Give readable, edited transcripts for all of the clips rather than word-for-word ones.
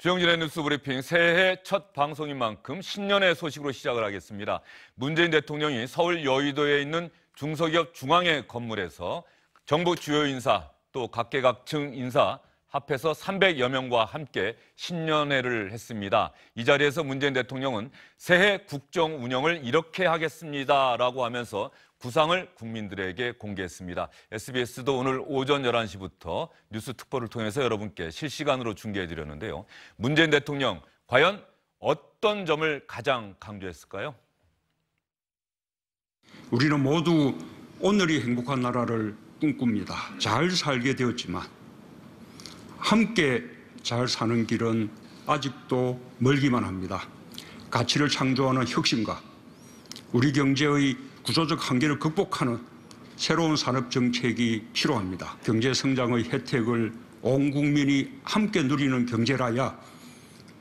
주영진의 뉴스 브리핑 새해 첫 방송인 만큼 신년의 소식으로 시작을 하겠습니다. 문재인 대통령이 서울 여의도에 있는 중소기업 중앙회 건물에서 정부 주요 인사 또 각계각층 인사 합해서 300여 명과 함께 신년회를 했습니다. 이 자리에서 문재인 대통령은 새해 국정 운영을 이렇게 하겠습니다라고 하면서 구상을 국민들에게 공개했습니다. SBS도 오늘 오전 11시부터 뉴스 특보를 통해서 여러분께 실시간으로 중계해드렸는데요. 문재인 대통령 과연 어떤 점을 가장 강조했을까요? 우리는 모두 오늘이 행복한 나라를 꿈꿉니다. 잘 살게 되었지만 함께 잘 사는 길은 아직도 멀기만 합니다. 가치를 창조하는 혁신과 우리 경제의 구조적 한계를 극복하는 새로운 산업 정책이 필요합니다. 경제 성장의 혜택을 온 국민이 함께 누리는 경제라야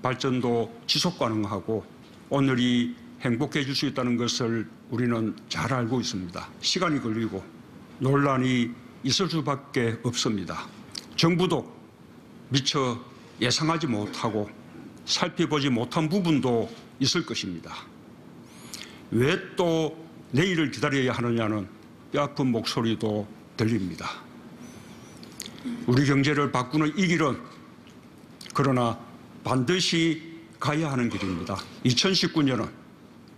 발전도 지속 가능하고 오늘이 행복해질 수 있다는 것을 우리는 잘 알고 있습니다. 시간이 걸리고 논란이 있을 수밖에 없습니다. 정부도 미처 예상하지 못하고 살펴보지 못한 부분도 있을 것입니다. 왜 또 내일을 기다려야 하느냐는 뼈아픈 목소리도 들립니다. 우리 경제를 바꾸는 이 길은 그러나 반드시 가야 하는 길입니다. 2019년은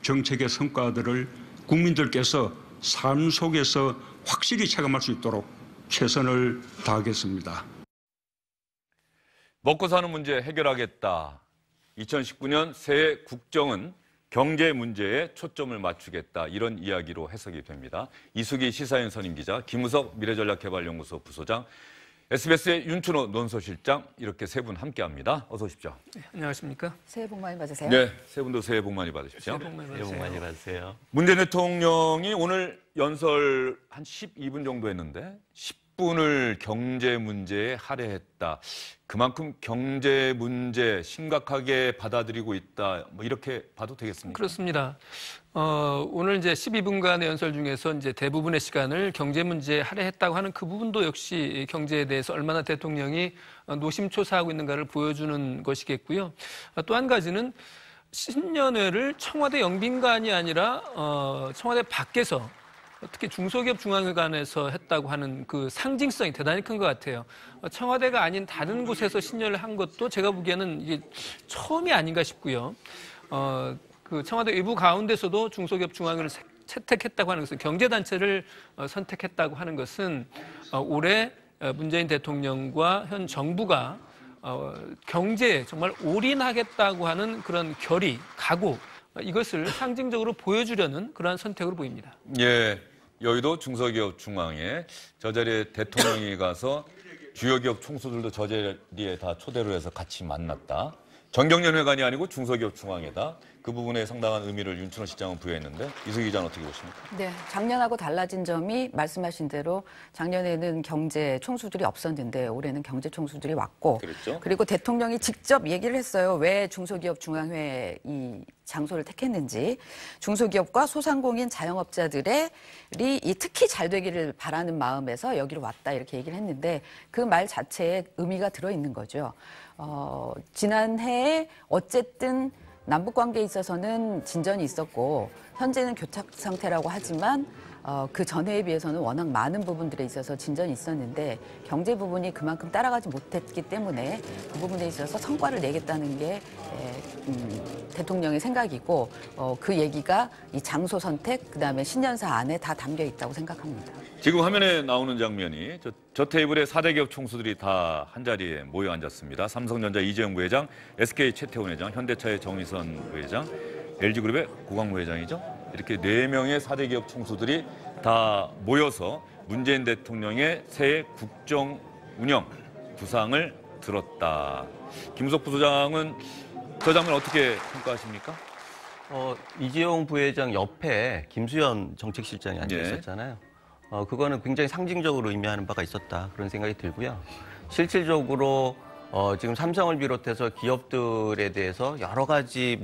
정책의 성과들을 국민들께서 삶 속에서 확실히 체감할 수 있도록 최선을 다하겠습니다. 먹고 사는 문제 해결하겠다. 2019년 새해 국정은 경제 문제에 초점을 맞추겠다. 이런 이야기로 해석이 됩니다. 이수기 시사인 선임기자, 김우석 미래전략개발연구소 부소장, SBS의 윤춘호 논소실장 이렇게 세 분 함께합니다. 어서 오십시오. 네, 안녕하십니까? 새해 복 많이 받으세요. 네, 세 분도 새해 복 많이 받으십시오. 새해 복 많이 받으세요. 문재인 대통령이 오늘 연설 한 12분 정도 했는데 10분을 경제 문제에 할애했다. 그만큼 경제 문제 심각하게 받아들이고 있다. 뭐 이렇게 봐도 되겠습니까? 그렇습니다. 오늘 이제 12분간의 연설 중에서 이제 대부분의 시간을 경제 문제에 할애했다고 하는 그 부분도 역시 경제에 대해서 얼마나 대통령이 노심초사하고 있는가를 보여주는 것이겠고요. 또 한 가지는 신년회를 청와대 영빈관이 아니라 청와대 밖에서 특히 중소기업 중앙회관에서 했다고 하는 그 상징성이 대단히 큰 것 같아요. 청와대가 아닌 다른 곳에서 신년을 한 것도 제가 보기에는 이게 처음이 아닌가 싶고요. 그 청와대 외부 가운데서도 중소기업 중앙회를 채택했다고 하는 것은 경제단체를 선택했다고 하는 것은 올해 문재인 대통령과 현 정부가 경제에 정말 올인하겠다고 하는 그런 결의, 각오, 이것을 상징적으로 보여주려는 그러한 선택으로 보입니다. 예, 여의도 중소기업 중앙회 저 자리에 대통령이 가서 주요 기업 총수들도 저 자리에 다 초대를 해서 같이 만났다. 정경련회관이 아니고 중소기업 중앙회다. 그 부분에 상당한 의미를 윤춘호 실장은 부여했는데 이수기 기자는 어떻게 보십니까? 네, 작년하고 달라진 점이 말씀하신 대로 작년에는 경제 총수들이 없었는데 올해는 경제 총수들이 왔고 그랬죠? 그리고 대통령이 직접 얘기를 했어요. 왜 중소기업 중앙회 이 장소를 택했는지. 중소기업과 소상공인 자영업자들이 특히 잘 되기를 바라는 마음에서 여기로 왔다 이렇게 얘기를 했는데 그 말 자체에 의미가 들어있는 거죠. 지난해에 어쨌든 남북관계에 있어서는 진전이 있었고 현재는 교착 상태라고 하지만 그 전해에 비해서는 워낙 많은 부분들에 있어서 진전이 있었는데 경제 부분이 그만큼 따라가지 못했기 때문에 그 부분에 있어서 성과를 내겠다는 게 대통령의 생각이고 그 얘기가 이 장소 선택 그다음에 신년사 안에 다 담겨 있다고 생각합니다. 지금 화면에 나오는 장면이 저 테이블에 4대 기업 총수들이 다 한자리에 모여 앉았습니다. 삼성전자 이재용 부회장, SK 최태원 회장, 현대차의 정의선 부회장, LG그룹의 고광무 회장이죠. 이렇게 4명의 4대 기업 총수들이 다 모여서 문재인 대통령의 새해 국정 운영 구상을 들었다. 김우석 부소장은 저 장면 어떻게 평가하십니까? 이재용 부회장 옆에 김수현 정책실장이 앉아 있었잖아요. 그거는 굉장히 상징적으로 의미하는 바가 있었다. 그런 생각이 들고요. 실질적으로 지금 삼성을 비롯해서 기업들에 대해서 여러 가지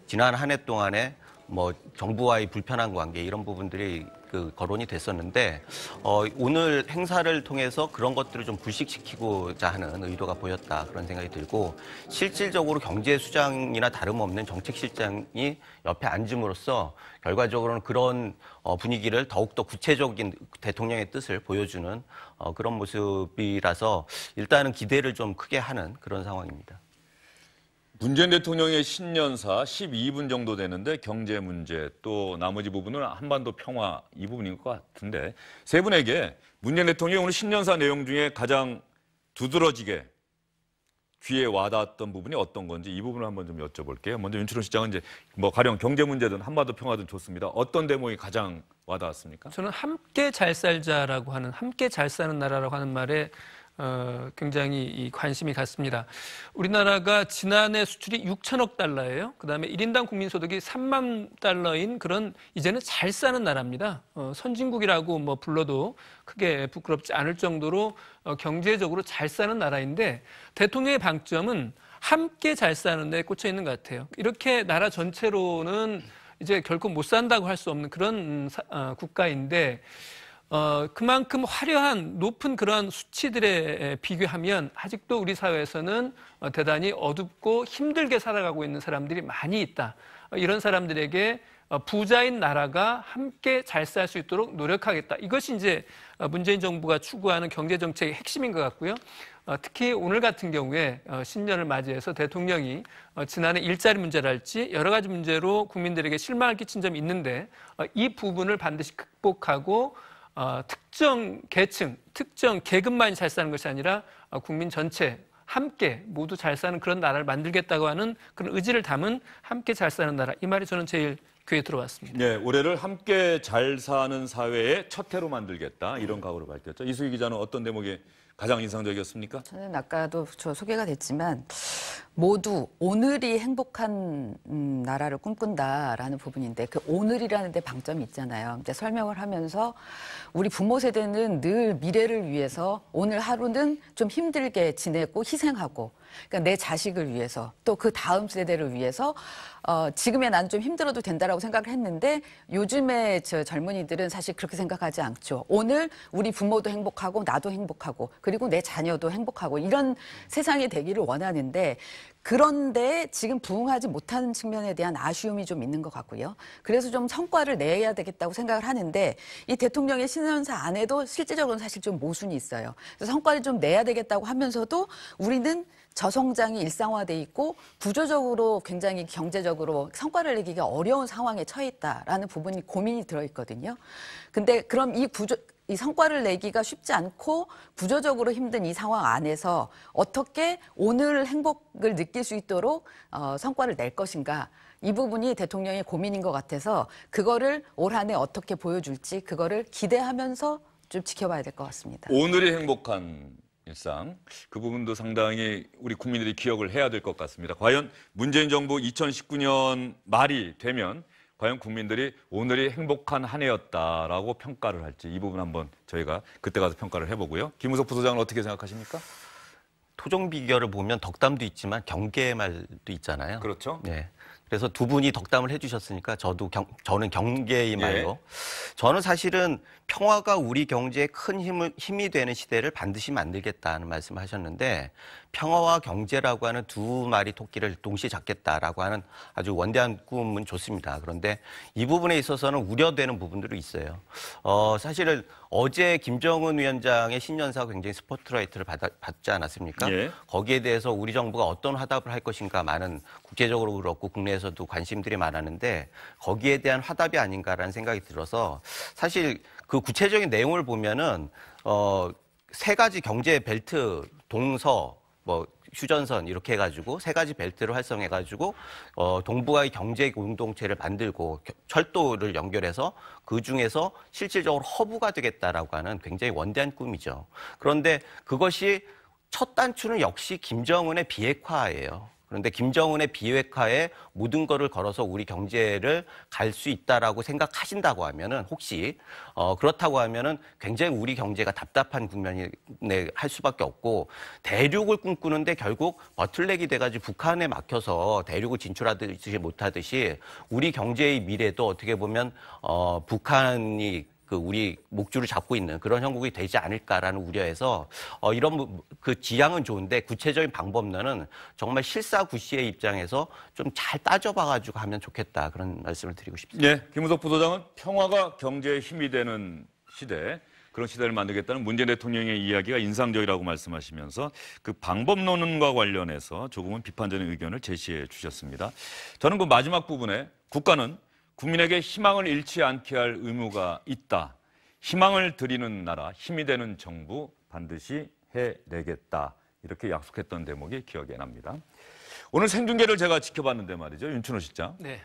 지난 한 해 동안에 뭐 정부와의 불편한 관계 이런 부분들이 그 거론이 됐었는데 오늘 행사를 통해서 그런 것들을 좀 불식시키고자 하는 의도가 보였다 그런 생각이 들고 실질적으로 경제수장이나 다름없는 정책실장이 옆에 앉음으로써 결과적으로는 그런 분위기를 더욱더 구체적인 대통령의 뜻을 보여주는 그런 모습이라서 일단은 기대를 좀 크게 하는 그런 상황입니다. 문재인 대통령의 신년사 12분 정도 되는데 경제 문제 또 나머지 부분은 한반도 평화 이 부분인 것 같은데 세 분에게 문재인 대통령이 오늘 신년사 내용 중에 가장 두드러지게 귀에 와닿았던 부분이 어떤 건지 이 부분을 한번 좀 여쭤볼게요. 먼저 윤춘호 시장은 이제 뭐 가령 경제 문제든 한반도 평화든 좋습니다. 어떤 대목이 가장 와닿았습니까? 저는 함께 잘 살자라고 하는 함께 잘 사는 나라라고 하는 말에 굉장히 관심이 갔습니다. 우리나라가 지난해 수출이 6천억 달러예요. 그다음에 1인당 국민소득이 3만 달러인 그런 이제는 잘 사는 나라입니다. 선진국이라고 뭐 불러도 크게 부끄럽지 않을 정도로 경제적으로 잘 사는 나라인데 대통령의 방점은 함께 잘 사는 데 꽂혀 있는 것 같아요. 이렇게 나라 전체로는 이제 결코 못 산다고 할 수 없는 그런 국가인데 그만큼 화려한 높은 그런 수치들에 비교하면 아직도 우리 사회에서는 대단히 어둡고 힘들게 살아가고 있는 사람들이 많이 있다. 이런 사람들에게 부자인 나라가 함께 잘 살 수 있도록 노력하겠다. 이것이 이제 문재인 정부가 추구하는 경제정책의 핵심인 것 같고요. 특히 오늘 같은 경우에 신년을 맞이해서 대통령이 지난해 일자리 문제랄지 여러 가지 문제로 국민들에게 실망을 끼친 점이 있는데 이 부분을 반드시 극복하고 특정 계층, 특정 계급만이 잘 사는 것이 아니라 국민 전체 함께 모두 잘 사는 그런 나라를 만들겠다고 하는 그런 의지를 담은 함께 잘 사는 나라. 이 말이 저는 제일 귀에 들어왔습니다. 네, 올해를 함께 잘 사는 사회의 첫 해로 만들겠다 이런 각오를 밝혔죠. 이수희 기자는 어떤 대목이 가장 인상적이었습니까? 저는 아까도 소개가 됐지만 모두 오늘이 행복한 나라를 꿈꾼다라는 부분인데 그 오늘이라는 데 방점이 있잖아요. 이제 설명을 하면서 우리 부모 세대는 늘 미래를 위해서 오늘 하루는 좀 힘들게 지내고 희생하고 그러니까 내 자식을 위해서 또 그 다음 세대를 위해서 지금의 나는 좀 힘들어도 된다라고 생각을 했는데 요즘의 저 젊은이들은 사실 그렇게 생각하지 않죠. 오늘 우리 부모도 행복하고 나도 행복하고 그리고 내 자녀도 행복하고 이런 세상이 되기를 원하는데 그런데 지금 부응하지 못하는 측면에 대한 아쉬움이 좀 있는 것 같고요. 그래서 좀 성과를 내야 되겠다고 생각을 하는데 이 대통령의 신년사 안에도 실질적으로는 사실 좀 모순이 있어요. 그래서 성과를 좀 내야 되겠다고 하면서도 우리는 저성장이 일상화돼 있고 구조적으로 굉장히 경제적으로 성과를 내기가 어려운 상황에 처해 있다라는 부분이 고민이 들어있거든요. 근데 그럼 이 성과를 내기가 쉽지 않고 구조적으로 힘든 이 상황 안에서 어떻게 오늘 행복을 느낄 수 있도록 성과를 낼 것인가. 이 부분이 대통령의 고민인 것 같아서 그거를 올 한 해 어떻게 보여줄지 그거를 기대하면서 좀 지켜봐야 될 것 같습니다. 오늘이 행복한 일상 그 부분도 상당히 우리 국민들이 기억을 해야 될 것 같습니다. 과연 문재인 정부 2019년 말이 되면 과연 국민들이 오늘이 행복한 한 해였다라고 평가를 할지 이 부분 한번 저희가 그때 가서 평가를 해보고요. 김우석 부소장은 어떻게 생각하십니까? 토종 비결을 보면 덕담도 있지만 경계의 말도 있잖아요. 그렇죠. 네. 그래서 두 분이 덕담을 해주셨으니까 저는 경계의 말로. 저는 사실은 평화가 우리 경제에 큰 힘이 되는 시대를 반드시 만들겠다는 말씀을 하셨는데 평화와 경제라고 하는 두 마리 토끼를 동시에 잡겠다라고 하는 아주 원대한 꿈은 좋습니다. 그런데 이 부분에 있어서는 우려되는 부분들이 있어요. 사실은 어제 김정은 위원장의 신년사가 굉장히 스포트라이트를 받지 않았습니까? 예. 거기에 대해서 우리 정부가 어떤 화답을 할 것인가 많은 국제적으로 그렇고 국내에서도 관심들이 많았는데 거기에 대한 화답이 아닌가라는 생각이 들어서 사실 그 구체적인 내용을 보면은 세 가지 경제 벨트 동서 휴전선 이렇게 해가지고 세 가지 벨트를 활성해가지고 동북아의 경제 공동체를 만들고 철도를 연결해서 그 중에서 실질적으로 허브가 되겠다라고 하는 굉장히 원대한 꿈이죠. 그런데 그것이 첫 단추는 역시 김정은의 비핵화예요. 그런데 김정은의 비핵화에 모든 거를 걸어서 우리 경제를 갈 수 있다라고 생각하신다고 하면은 혹시 그렇다고 하면은 굉장히 우리 경제가 답답한 국면에 할 수밖에 없고 대륙을 꿈꾸는데 결국 버틀넥이 돼가지고 북한에 막혀서 대륙을 진출하듯이 못하듯이 우리 경제의 미래도 어떻게 보면 북한이 우리 목줄을 잡고 있는 그런 형국이 되지 않을까라는 우려에서 이런 그 지향은 좋은데 구체적인 방법론은 정말 실사구시의 입장에서 좀 잘 따져봐가지고 하면 좋겠다 그런 말씀을 드리고 싶습니다. 예, 김우석 부소장은 평화가 경제의 힘이 되는 시대, 그런 시대를 만들겠다는 문재인 대통령의 이야기가 인상적이라고 말씀하시면서 그 방법론과 관련해서 조금은 비판적인 의견을 제시해 주셨습니다. 저는 그 마지막 부분에 국가는 국민에게 희망을 잃지 않게 할 의무가 있다. 희망을 드리는 나라, 힘이 되는 정부 반드시 해내겠다. 이렇게 약속했던 대목이 기억에 납니다. 오늘 생중계를 제가 지켜봤는데 말이죠. 윤춘호 실장. 네.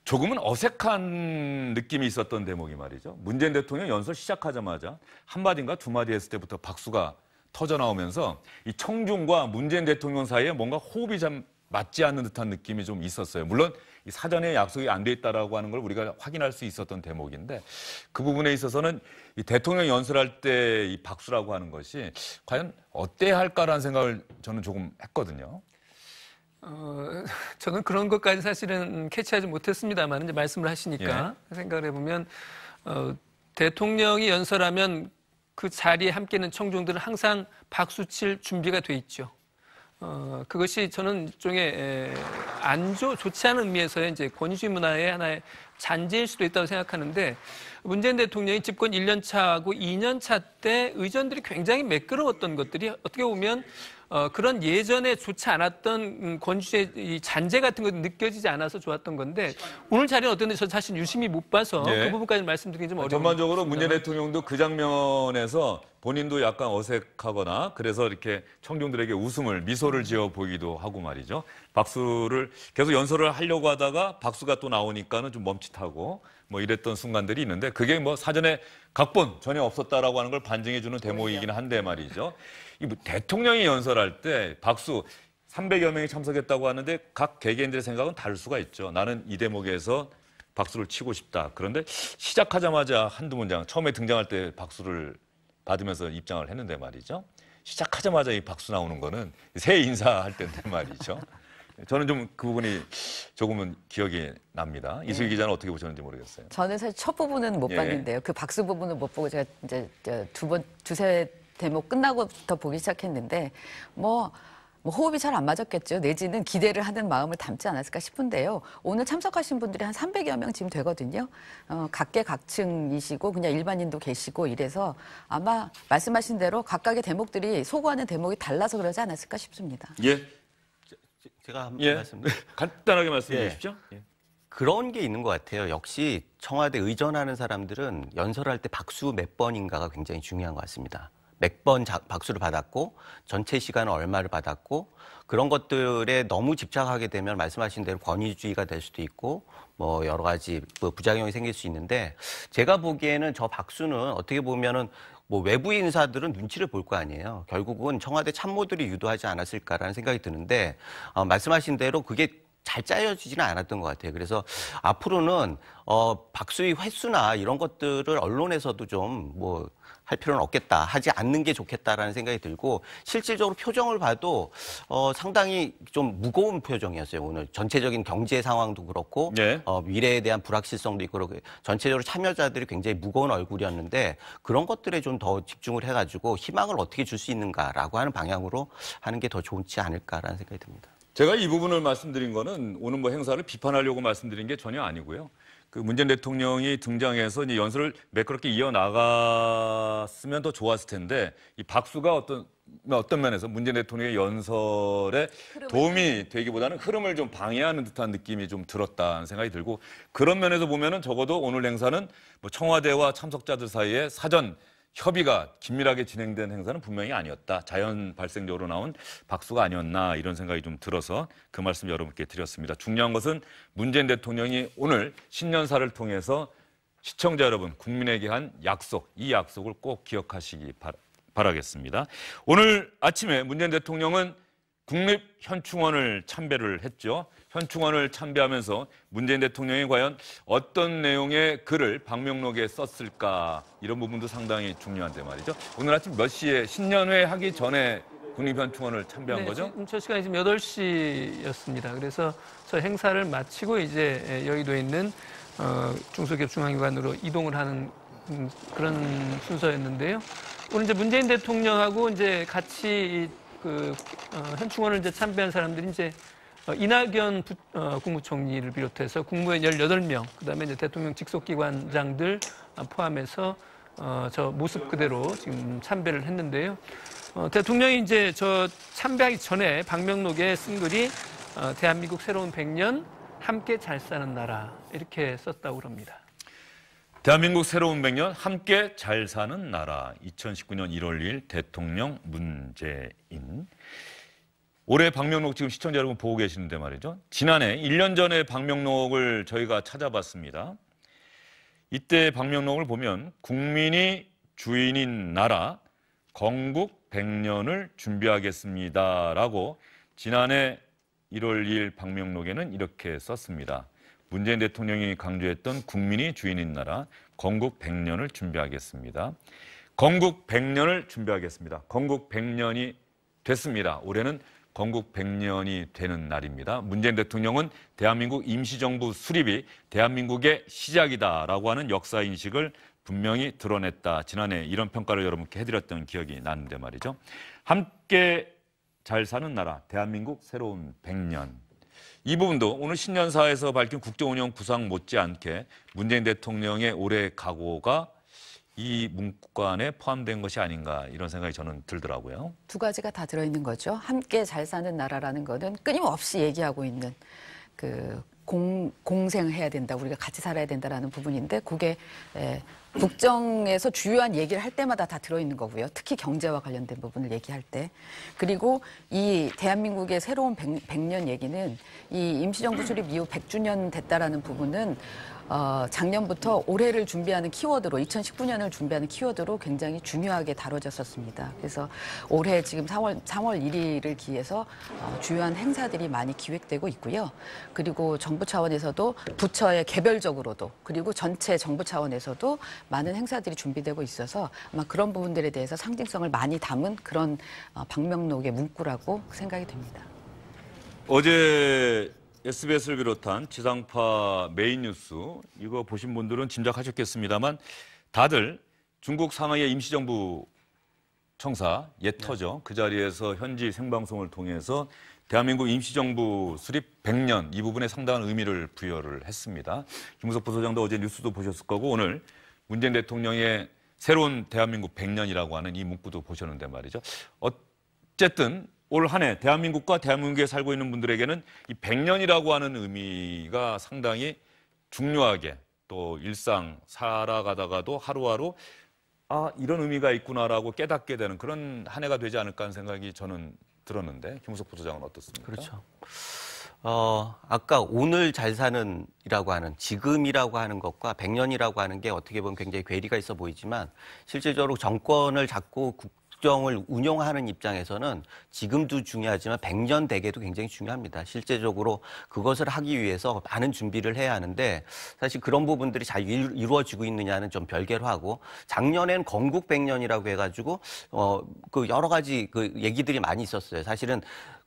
조금은 어색한 느낌이 있었던 대목이 말이죠. 문재인 대통령 연설 시작하자마자 한마디인가 두마디 했을 때부터 박수가 터져 나오면서 이 청중과 문재인 대통령 사이에 뭔가 호흡이 좀 맞지 않는 듯한 느낌이 좀 있었어요. 물론 이 사전에 약속이 안 돼 있다라고 하는 걸 우리가 확인할 수 있었던 대목인데 그 부분에 있어서는 이 대통령 연설할 때 이 박수라고 하는 것이 과연 어때야 할까라는 생각을 저는 조금 했거든요. 저는 그런 것까지 사실은 캐치하지 못했습니다만 이제 말씀을 하시니까 생각을 해보면 대통령이 연설하면 그 자리에 함께 있는 청중들은 항상 박수 칠 준비가 돼 있죠. 그것이 저는 일종의 좋지 않은 의미에서의 이제 권위주의 문화의 하나의 잔재일 수도 있다고 생각하는데 문재인 대통령이 집권 1년 차하고 2년 차 때 의전들이 굉장히 매끄러웠던 것들이 어떻게 보면 그런 예전에 좋지 않았던 권위주의 이 잔재 같은 것이 느껴지지 않아서 좋았던 건데 오늘 자리는 어떤지 저 사실 유심히 못 봐서 그 부분까지 말씀드리기 좀 어려워요. 전반적으로 문재인 대통령도 그 장면에서 본인도 약간 어색하거나 그래서 이렇게 청중들에게 웃음을 미소를 지어 보이기도 하고 말이죠. 박수를 계속 연설을 하려고 하다가 박수가 또 나오니까는 좀 멈칫하고 뭐 이랬던 순간들이 있는데 그게 뭐 사전에 각본 전혀 없었다라고 하는 걸 반증해 주는 대목이긴 한데 말이죠. 이 대통령이 연설할 때 박수 300여 명이 참석했다고 하는데 각 개개인들의 생각은 다를 수가 있죠. 나는 이 대목에서 박수를 치고 싶다. 그런데 시작하자마자 한두 문장 처음에 등장할 때 박수를 받으면서 입장을 했는데 말이죠. 시작하자마자 이 박수 나오는 거는 새해 인사할 때인데 말이죠. 저는 좀 그 부분이 조금은 기억이 납니다. 이수기 기자는 어떻게 보셨는지 모르겠어요. 저는 사실 첫 부분은 못 봤는데요. 그 박수 부분은 못 보고 제가 이제 두세 대목 끝나고부터 보기 시작했는데 뭐 호흡이 잘 안 맞았겠죠. 내지는 기대를 하는 마음을 담지 않았을까 싶은데요. 오늘 참석하신 분들이 한 300여 명 지금 되거든요. 각계각층이시고 그냥 일반인도 계시고 이래서 아마 말씀하신 대로 각각의 대목들이 소구하는 대목이 달라서 그러지 않았을까 싶습니다. 예. 제가 한번 말씀드릴게요. 간단하게 말씀해 주십시오. 예. 그런 게 있는 것 같아요. 역시 청와대 의전하는 사람들은 연설할 때 박수 몇 번인가가 굉장히 중요한 것 같습니다. 몇 번 박수를 받았고 전체 시간은 얼마를 받았고 그런 것들에 너무 집착하게 되면 말씀하신 대로 권위주의가 될 수도 있고 뭐 여러 가지 부작용이 생길 수 있는데 제가 보기에는 저 박수는 어떻게 보면은 뭐 외부 인사들은 눈치를 볼 거 아니에요. 결국은 청와대 참모들이 유도하지 않았을까라는 생각이 드는데 말씀하신 대로 그게 잘 짜여지지는 않았던 것 같아요. 그래서 앞으로는 박수의 횟수나 이런 것들을 언론에서도 좀 뭐 할 필요는 없겠다, 하지 않는 게 좋겠다라는 생각이 들고 실질적으로 표정을 봐도 상당히 좀 무거운 표정이었어요. 오늘 전체적인 경제 상황도 그렇고 미래에 대한 불확실성도 있고 그렇고 전체적으로 참여자들이 굉장히 무거운 얼굴이었는데 그런 것들에 좀 더 집중을 해가지고 희망을 어떻게 줄 수 있는가라고 하는 방향으로 하는 게 더 좋지 않을까라는 생각이 듭니다. 제가 이 부분을 말씀드린 거는 오늘 뭐 행사를 비판하려고 말씀드린 게 전혀 아니고요. 그 문재인 대통령이 등장해서 이제 연설을 매끄럽게 이어나갔으면 더 좋았을 텐데 이 박수가 어떤 면에서 문재인 대통령의 연설에 도움이 되기보다는 흐름을 좀 방해하는 듯한 느낌이 좀 들었다는 생각이 들고 그런 면에서 보면은 적어도 오늘 행사는 뭐 청와대와 참석자들 사이에 사전 협의가 긴밀하게 진행된 행사는 분명히 아니었다. 자연 발생적으로 나온 박수가 아니었나 이런 생각이 좀 들어서 그 말씀 여러분께 드렸습니다. 중요한 것은 문재인 대통령이 오늘 신년사를 통해서 시청자 여러분, 국민에게 한 약속, 이 약속을 꼭 기억하시기 바라겠습니다. 오늘 아침에 문재인 대통령은 국립현충원을 참배를 했죠. 현충원을 참배하면서 문재인 대통령이 과연 어떤 내용의 글을 방명록에 썼을까 이런 부분도 상당히 중요한데 말이죠. 오늘 아침 몇 시에 신년회 하기 전에 국립현충원을 참배한 거죠? 지금 저 시간이 지금 8시였습니다. 그래서 저 행사를 마치고 이제 여의도에 있는 중소기업 중앙기관으로 이동을 하는 그런 순서였는데요. 오늘 이제 문재인 대통령하고 이제 같이 현충원을 이제 참배한 사람들이 이제 이낙연 국무총리를 비롯해서 국무위원 18명, 그다음에 이제 대통령 직속기관장들 포함해서 저 모습 그대로 지금 참배를 했는데요. 대통령이 이제 저 참배하기 전에 방명록에 쓴 글이 대한민국 새로운 100년 함께 잘 사는 나라 이렇게 썼다고 합니다. 대한민국 새로운 100년 함께 잘 사는 나라 2019년 1월 2일 대통령 문재인. 올해 방명록 지금 시청자 여러분 보고 계시는데 말이죠. 지난해 1년 전에 방명록을 저희가 찾아봤습니다. 이때 방명록을 보면 국민이 주인인 나라 건국 100년을 준비하겠습니다라고 지난해 1월 2일 방명록에는 이렇게 썼습니다. 문재인 대통령이 강조했던 국민이 주인인 나라 건국 100년을 준비하겠습니다. 건국 100년을 준비하겠습니다. 건국 100년이 됐습니다. 올해는 건국 100년이 되는 날입니다. 문재인 대통령은 대한민국 임시정부 수립이 대한민국의 시작이다라고 하는 역사인식을 분명히 드러냈다. 지난해 이런 평가를 여러분께 해드렸던 기억이 나는데 말이죠. 함께 잘 사는 나라, 대한민국 새로운 100년. 이 부분도 오늘 신년사에서 밝힌 국정운영 구상 못지않게 문재인 대통령의 올해 각오가 이 문구 안에 포함된 것이 아닌가 이런 생각이 저는 들더라고요. 두 가지가 다 들어있는 거죠. 함께 잘 사는 나라라는 거는 끊임없이 얘기하고 있는 공생해야 된다, 우리가 같이 살아야 된다라는 부분인데 그게 국정에서 주요한 얘기를 할 때마다 다 들어있는 거고요. 특히 경제와 관련된 부분을 얘기할 때. 그리고 이 대한민국의 새로운 100년 얘기는 이 임시정부 수립 이후 100주년 됐다라는 부분은 작년부터 올해를 준비하는 키워드로 2019년을 준비하는 키워드로 굉장히 중요하게 다뤄졌었습니다. 그래서 올해 지금 3월 1일을 기해서 주요한 행사들이 많이 기획되고 있고요. 그리고 정부 차원에서도 부처의 개별적으로도 그리고 전체 정부 차원에서도 많은 행사들이 준비되고 있어서 아마 그런 부분들에 대해서 상징성을 많이 담은 그런 방명록의 문구라고 생각이 됩니다. 어제 SBS를 비롯한 지상파 메인 뉴스 이거 보신 분들은 짐작하셨겠습니다만 다들 중국 상하이의 임시정부 청사 예터죠. 그 자리에서 현지 생방송을 통해서 대한민국 임시정부 수립 100년 이 부분에 상당한 의미를 부여를 했습니다. 김우석 부소장도 어제 뉴스도 보셨을 거고 오늘 문재인 대통령의 새로운 대한민국 100년이라고 하는 이 문구도 보셨는데 말이죠. 어쨌든 올 한 해 대한민국과 대한민국에 살고 있는 분들에게는 이 100년이라고 하는 의미가 상당히 중요하게 또 일상 살아가다가도 하루하루 이런 의미가 있구나라고 깨닫게 되는 그런 한 해가 되지 않을까 하는 생각이 저는 들었는데 김우석 부소장은 어떻습니까? 그렇죠. 아까 오늘 잘 사는이라고 하는 지금이라고 하는 것과 100년이라고 하는 게 어떻게 보면 굉장히 괴리가 있어 보이지만 실질적으로 정권을 잡고 국정을 운용하는 입장에서는 지금도 중요하지만 100년 대계도 굉장히 중요합니다. 실제적으로 그것을 하기 위해서 많은 준비를 해야 하는데 사실 그런 부분들이 잘 이루어지고 있느냐는 좀 별개로 하고 작년엔 건국 100년이라고 해가지고 여러 가지 얘기들이 많이 있었어요. 사실은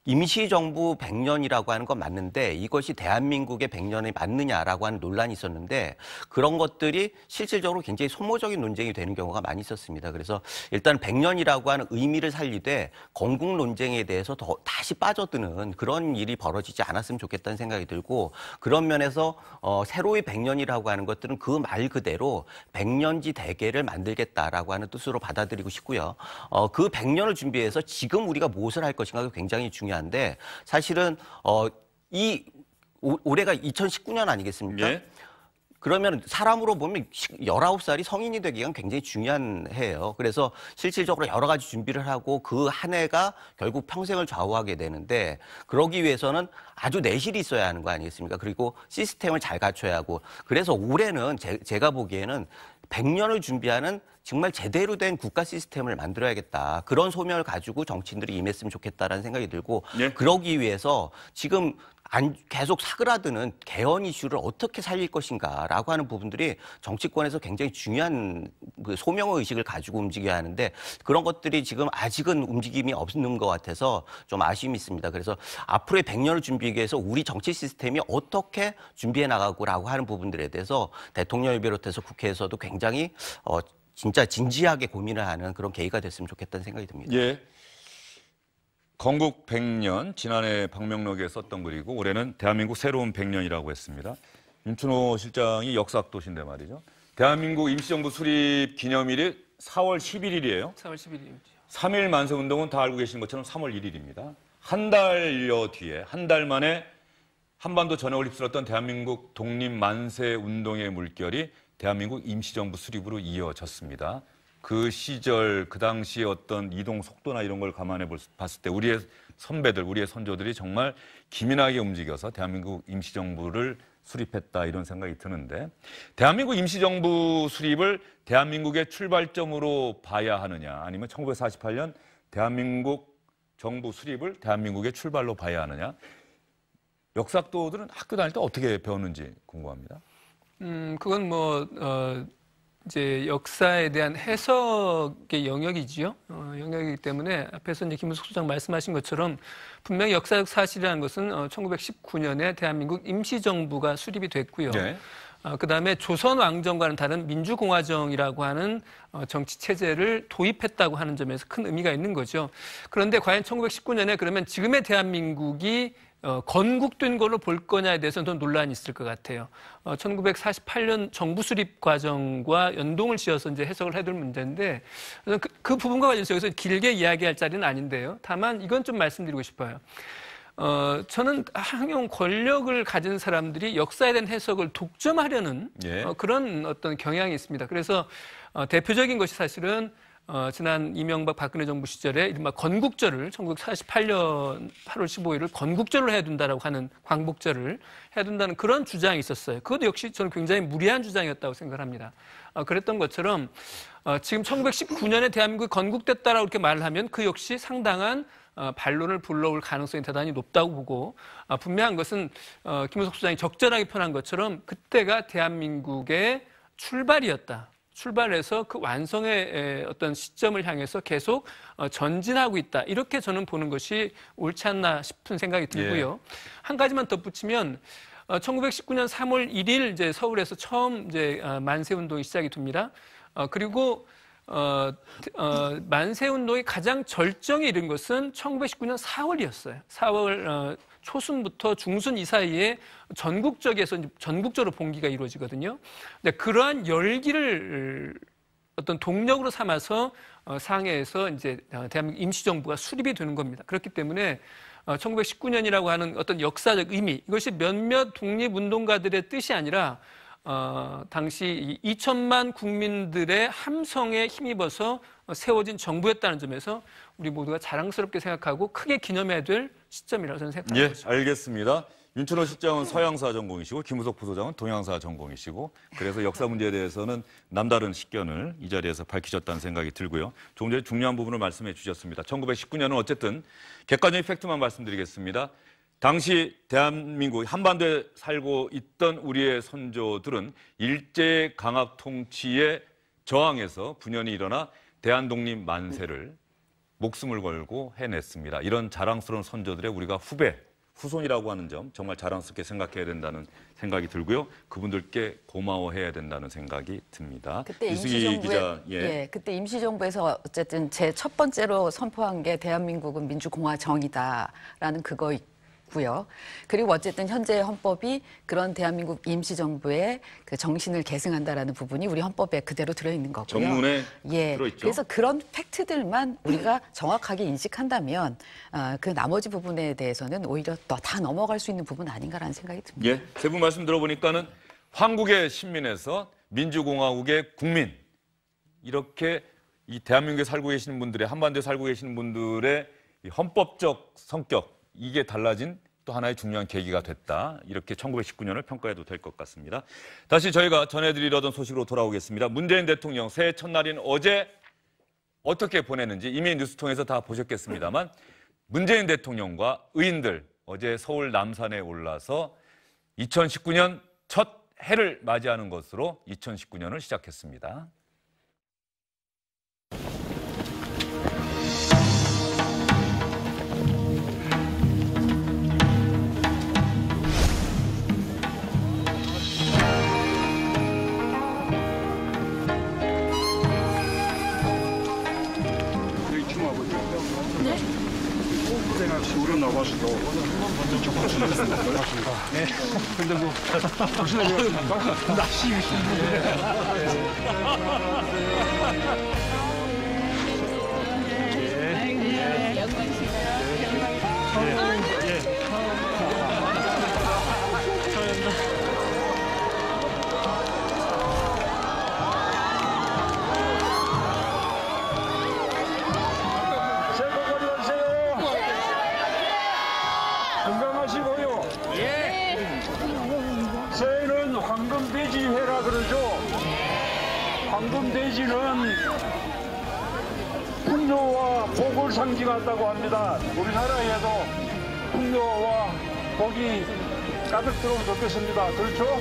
임시정부 100년이라고 하는 건 맞는데 이것이 대한민국의 100년이 맞느냐라고 하는 논란이 있었는데 그런 것들이 실질적으로 굉장히 소모적인 논쟁이 되는 경우가 많이 있었습니다. 그래서 일단 100년이라고 하는 의미를 살리되 건국 논쟁에 대해서 다시 빠져드는 그런 일이 벌어지지 않았으면 좋겠다는 생각이 들고 그런 면에서 새로이 100년이라고 하는 것들은 그 말 그대로 100년지 대계를 만들겠다라고 하는 뜻으로 받아들이고 싶고요. 그 100년을 준비해서 지금 우리가 무엇을 할 것인가가 굉장히 중요한데 사실은 올해가 2019년 아니겠습니까? 예. 그러면 사람으로 보면 19살이 성인이 되기가 굉장히 중요한 해예요. 그래서 실질적으로 여러 가지 준비를 하고 그 한 해가 결국 평생을 좌우하게 되는데 그러기 위해서는 아주 내실이 있어야 하는 거 아니겠습니까? 그리고 시스템을 잘 갖춰야 하고 그래서 올해는 제가 보기에는 100년을 준비하는 정말 제대로 된 국가 시스템을 만들어야겠다. 그런 소명을 가지고 정치인들이 임했으면 좋겠다라는 생각이 들고 예. 그러기 위해서 지금 계속 사그라드는 개헌 이슈를 어떻게 살릴 것인가라고 하는 부분들이 정치권에서 굉장히 중요한 그 소명의 의식을 가지고 움직여야 하는데 그런 것들이 지금 아직은 움직임이 없는 것 같아서 좀 아쉬움이 있습니다. 그래서 앞으로의 100년을 준비하기 위해서 우리 정치 시스템이 어떻게 준비해 나가고라고 하는 부분들에 대해서 대통령을 비롯해서 국회에서도 굉장히 진짜 진지하게 고민을 하는 그런 계기가 됐으면 좋겠다는 생각이 듭니다. 예. 건국 100년, 지난해 박명록에 썼던 글이고 올해는 대한민국 새로운 100년이라고 했습니다. 윤춘호 실장이 역사학도신데 말이죠. 대한민국 임시정부 수립 기념일이 4월 11일이에요. 4월 11일이죠. 3.1 만세운동은 다 알고 계시는 것처럼 3월 1일입니다. 한 달여 뒤에, 한 달 만에 한반도 전역을 휩쓸었던 대한민국 독립만세운동의 물결이 대한민국 임시정부 수립으로 이어졌습니다. 그 시절, 그 당시의 어떤 이동 속도나 이런 걸 감안해 봤을 때 우리의 선배들, 우리의 선조들이 정말 기민하게 움직여서 대한민국 임시정부를 수립했다 이런 생각이 드는데 대한민국 임시정부 수립을 대한민국의 출발점으로 봐야 하느냐 아니면 1948년 대한민국 정부 수립을 대한민국의 출발로 봐야 하느냐 역사학도들은 학교 다닐 때 어떻게 배웠는지 궁금합니다. 그건 이제 역사에 대한 해석의 영역이지요. 영역이기 때문에 앞에서 이제 김은숙 소장 말씀하신 것처럼 분명히 역사적 사실이라는 것은 1919년에 대한민국 임시정부가 수립이 됐고요. 네. 그다음에 조선 왕정과는 다른 민주공화정이라고 하는 정치 체제를 도입했다고 하는 점에서 큰 의미가 있는 거죠. 그런데 과연 1919년에 그러면 지금의 대한민국이 건국된 걸로 볼 거냐에 대해서는 좀 논란이 있을 것 같아요. 1948년 정부 수립 과정과 연동을 지어서 이제 해석을 해둘 문제인데 그 부분과 관련해서 여기서 길게 이야기할 자리는 아닌데요. 다만 이건 좀 말씀드리고 싶어요. 저는 항용 권력을 가진 사람들이 역사에 대한 해석을 독점하려는 예. 그런 어떤 경향이 있습니다. 그래서 대표적인 것이 사실은 지난 이명박 박근혜 정부 시절에 이른바 건국절을 1948년 8월 15일을 건국절로 해둔다라고 하는 광복절을 해둔다는 그런 주장이 있었어요. 그것도 역시 저는 굉장히 무리한 주장이었다고 생각합니다. 그랬던 것처럼 지금 1919년에 대한민국이 건국됐다라고 이렇게 말을 하면 그 역시 상당한 반론을 불러올 가능성이 대단히 높다고 보고 분명한 것은 김은숙 소장이 적절하게 표현한 것처럼 그때가 대한민국의 출발이었다. 출발해서 그 완성의 어떤 시점을 향해서 계속 전진하고 있다. 이렇게 저는 보는 것이 옳지 않나 싶은 생각이 들고요. 예. 한 가지만 덧붙이면 1919년 3월 1일 이제 서울에서 처음 이제 만세 운동이 시작이 됩니다. 그리고 만세 운동이 가장 절정에 이른 것은 1919년 4월이었어요. 4월 초순부터 중순 이 사이에 전국적으로 봉기가 이루어지거든요. 그러한 열기를 어떤 동력으로 삼아서 상해에서 이제 대한민국 임시정부가 수립이 되는 겁니다. 그렇기 때문에 1919년이라고 하는 어떤 역사적 의미, 이것이 몇몇 독립운동가들의 뜻이 아니라 당시 2천만 국민들의 함성에 힘입어서 세워진 정부였다는 점에서 우리 모두가 자랑스럽게 생각하고 크게 기념해야 될 시점이라고 저는 생각합니다. 예, 알겠습니다. 윤춘호 실장은 서양사 전공이시고 김우석 부소장은 동양사 전공이시고 그래서 역사 문제에 대해서는 남다른 식견을 이 자리에서 밝히셨다는 생각이 들고요. 조금 전에 중요한 부분을 말씀해 주셨습니다. 1919년은 어쨌든 객관적인 팩트만 말씀드리겠습니다. 당시 대한민국 한반도에 살고 있던 우리의 선조들은 일제 강압 통치에 저항해서 분연히 일어나 대한독립 만세를 목숨을 걸고 해냈습니다. 이런 자랑스러운 선조들의 우리가 후손이라고 하는 점 정말 자랑스럽게 생각해야 된다는 생각이 들고요. 그분들께 고마워해야 된다는 생각이 듭니다. 그때 이수기 기자, 그때 임시정부에서 어쨌든 제 첫 번째로 선포한 게 대한민국은 민주공화정이다라는 그거 고요. 그리고 어쨌든 현재 헌법이 그런 대한민국 임시정부의 그 정신을 계승한다라는 부분이 우리 헌법에 그대로 들어있는 거고요. 전문에 예, 들어있죠. 그래서 그런 팩트들만 우리가 정확하게 인식한다면 그 나머지 부분에 대해서는 오히려 다 넘어갈 수 있는 부분 아닌가라는 생각이 듭니다. 예, 세 분 말씀 들어보니까는 황국의 신민에서 민주공화국의 국민 이렇게 이 대한민국에 살고 계시는 분들의 한반도에 살고 계시는 분들의 이 헌법적 성격 이게 달라진 또 하나의 중요한 계기가 됐다. 이렇게 1919년을 평가해도 될 것 같습니다. 다시 저희가 전해드리려던 소식으로 돌아오겠습니다. 문재인 대통령 새해 첫날인 어제 어떻게 보냈는지 이미 뉴스통에서 다 보셨겠습니다만 문재인 대통령과 의인들 어제 서울 남산에 올라서 2019년 첫 해를 맞이하는 것으로 2019년을 시작했습니다. 우려 나가서도 조금 반갑습니다. 네. 근데 뭐 조심해 주십니까? 낚시 건강하시고요. 새해는 황금돼지해라 그러죠. 황금돼지는 풍요와 복을 상징한다고 합니다. 우리나라에도 풍요와 복이 가득 들어오면 좋겠습니다. 그렇죠?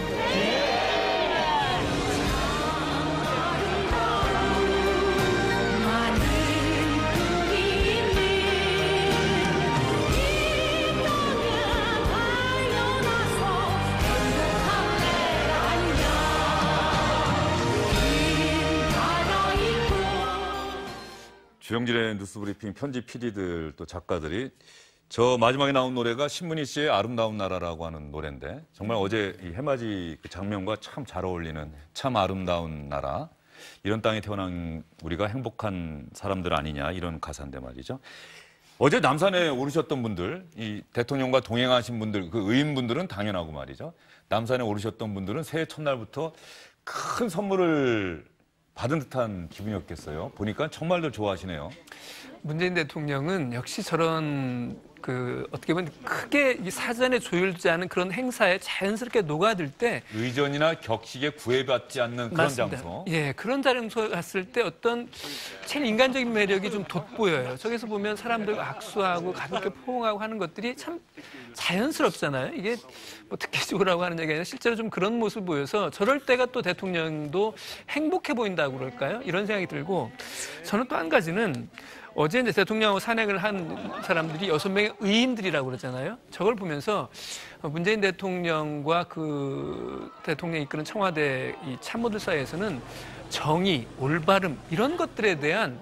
주영진의 뉴스브리핑 편집 PD들 또 작가들이 저 마지막에 나온 노래가 신문희 씨의 아름다운 나라라고 하는 노래인데 정말 어제 이 해맞이 그 장면과 참 잘 어울리는 참 아름다운 나라 이런 땅에 태어난 우리가 행복한 사람들 아니냐 이런 가사인데 말이죠. 어제 남산에 오르셨던 분들, 이 대통령과 동행하신 분들, 그 의인분들은 당연하고 말이죠. 남산에 오르셨던 분들은 새해 첫날부터 큰 선물을 받은 듯한 기분이었겠어요. 보니까 정말들 좋아하시네요. 문재인 대통령은 역시 저런 어떻게 보면 크게 사전에 조율되지 않은 그런 행사에 자연스럽게 녹아들 때 의전이나 격식에 구애받지 않는 그런 맞습니다. 장소. 예, 그런 장소 갔을 때 어떤 제일 인간적인 매력이 좀 돋보여요. 저기서 보면 사람들과 악수하고 가볍게 포옹하고 하는 것들이 참 자연스럽잖아요. 이게 뭐 특혜적으로라고 하는 얘기가 아니라 실제로 좀 그런 모습을 보여서 저럴 때가 또 대통령도 행복해 보인다고 그럴까요? 이런 생각이 들고 저는 또 한 가지는 어제 이제 대통령하고 산행을 한 사람들이 6명의 의인들이라고 그러잖아요. 저걸 보면서 문재인 대통령과 그 대통령이 이끄는 청와대 이 참모들 사이에서는 정의, 올바름 이런 것들에 대한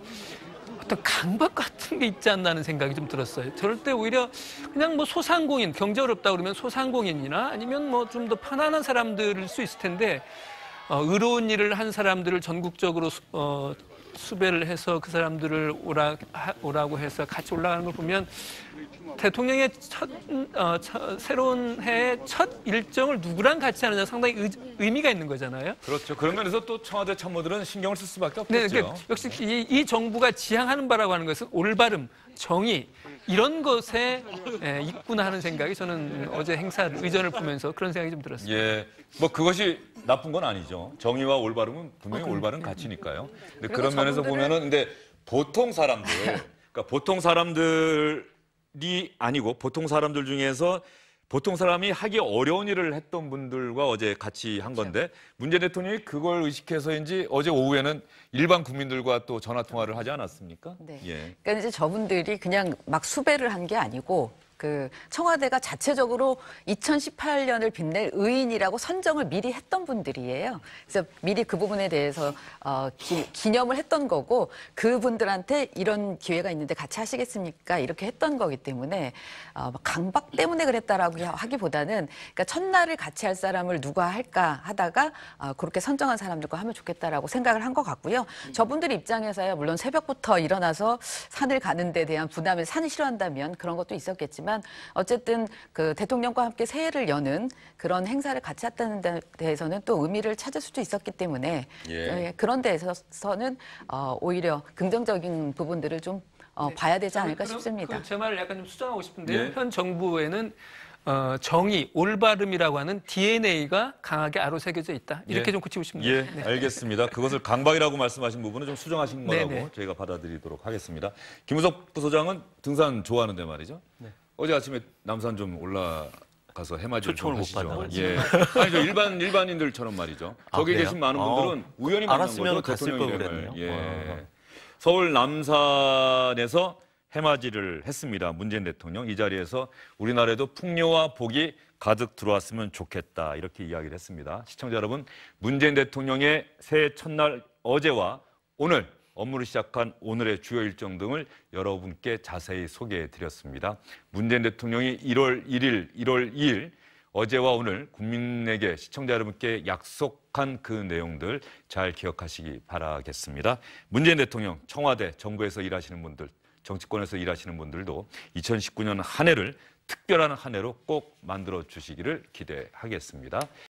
어떤 강박 같은 게 있지 않나는 생각이 좀 들었어요. 저럴 때 오히려 그냥 뭐 소상공인, 경제 어렵다 그러면 소상공인이나 아니면 뭐 좀 더 편안한 사람들일 수 있을 텐데 의로운 일을 한 사람들을 전국적으로 수배를 해서 그 사람들을 오라고 해서 같이 올라가는 걸 보면 대통령의 새로운 해의 첫 일정을 누구랑 같이 하느냐 상당히 의미가 있는 거잖아요. 그렇죠. 그런 면에서 또 청와대 참모들은 신경을 쓸 수밖에 네, 없겠죠. 그러니까 역시 이 정부가 지향하는 바라고 하는 것은 올바름, 정의 이런 것에 있구나 하는 생각이 저는 어제 행사 의전을 보면서 그런 생각이 좀 들었습니다. 예, 뭐 그것이 나쁜 건 아니죠. 정의와 올바름은 분명히 올바른 가치니까요. 근데 그런 면에서 보면은 근데 보통 사람들, 그러니까 보통 사람들이 아니고 보통 사람들 중에서 보통 사람이 하기 어려운 일을 했던 분들과 어제 같이 한 건데 문재인 대통령이 그걸 의식해서인지 어제 오후에는 일반 국민들과 또 전화 통화를 하지 않았습니까? 네. 예. 그러니까 이제 저분들이 그냥 막 수배를 한 게 아니고 그 청와대가 자체적으로 2018년을 빛낼 의인이라고 선정을 미리 했던 분들이에요. 그래서 미리 그 부분에 대해서 기념을 했던 거고 그분들한테 이런 기회가 있는데 같이 하시겠습니까? 이렇게 했던 거기 때문에 강박 때문에 그랬다라고 하기보다는 그러니까 첫날을 같이 할 사람을 누가 할까 하다가 그렇게 선정한 사람들과 하면 좋겠다라고 생각을 한 것 같고요. 저분들 입장에서야 물론 새벽부터 일어나서 산을 가는 데 대한 부담에 산을 싫어한다면 그런 것도 있었겠지만 어쨌든 그 대통령과 함께 새해를 여는 그런 행사를 같이 했다는 데 대해서는 또 의미를 찾을 수도 있었기 때문에 그런 데에서는 오히려 긍정적인 부분들을 좀 봐야 되지 않을까 싶습니다. 제 말을 약간 좀 수정하고 싶은데요. 예. 현 정부에는 정의, 올바름이라고 하는 DNA가 강하게 아로새겨져 있다. 이렇게 예. 좀 고치고 싶네요. 예, 네. 알겠습니다. 그것을 강박이라고 말씀하신 부분은 좀 수정하신 거라고 네네. 저희가 받아들이도록 하겠습니다. 김우석 부소장은 등산 좋아하는데 말이죠. 네. 어제 아침에 남산 좀 올라가서 해맞이를 초청을 못 하시죠. 받아가지고. 예. 아니 저 일반인들처럼 말이죠. 저기 그래요? 계신 많은 분들은 우연히 만난 알았으면 거죠. 갔을 대통령 걸 일행을. 그랬네요. 예. 서울 남산에서 해맞이를 했습니다. 문재인 대통령 이 자리에서 우리나라에도 풍요와 복이 가득 들어왔으면 좋겠다 이렇게 이야기를 했습니다. 시청자 여러분, 문재인 대통령의 새해 첫날 어제와 오늘 업무를 시작한 오늘의 주요 일정 등을 여러분께 자세히 소개해 드렸습니다. 문재인 대통령이 1월 1일, 1월 2일 어제와 오늘 국민에게 시청자 여러분께 약속한 그 내용들 잘 기억하시기 바라겠습니다. 문재인 대통령, 청와대, 정부에서 일하시는 분들, 정치권에서 일하시는 분들도 2019년 한 해를 특별한 한 해로 꼭 만들어 주시기를 기대하겠습니다.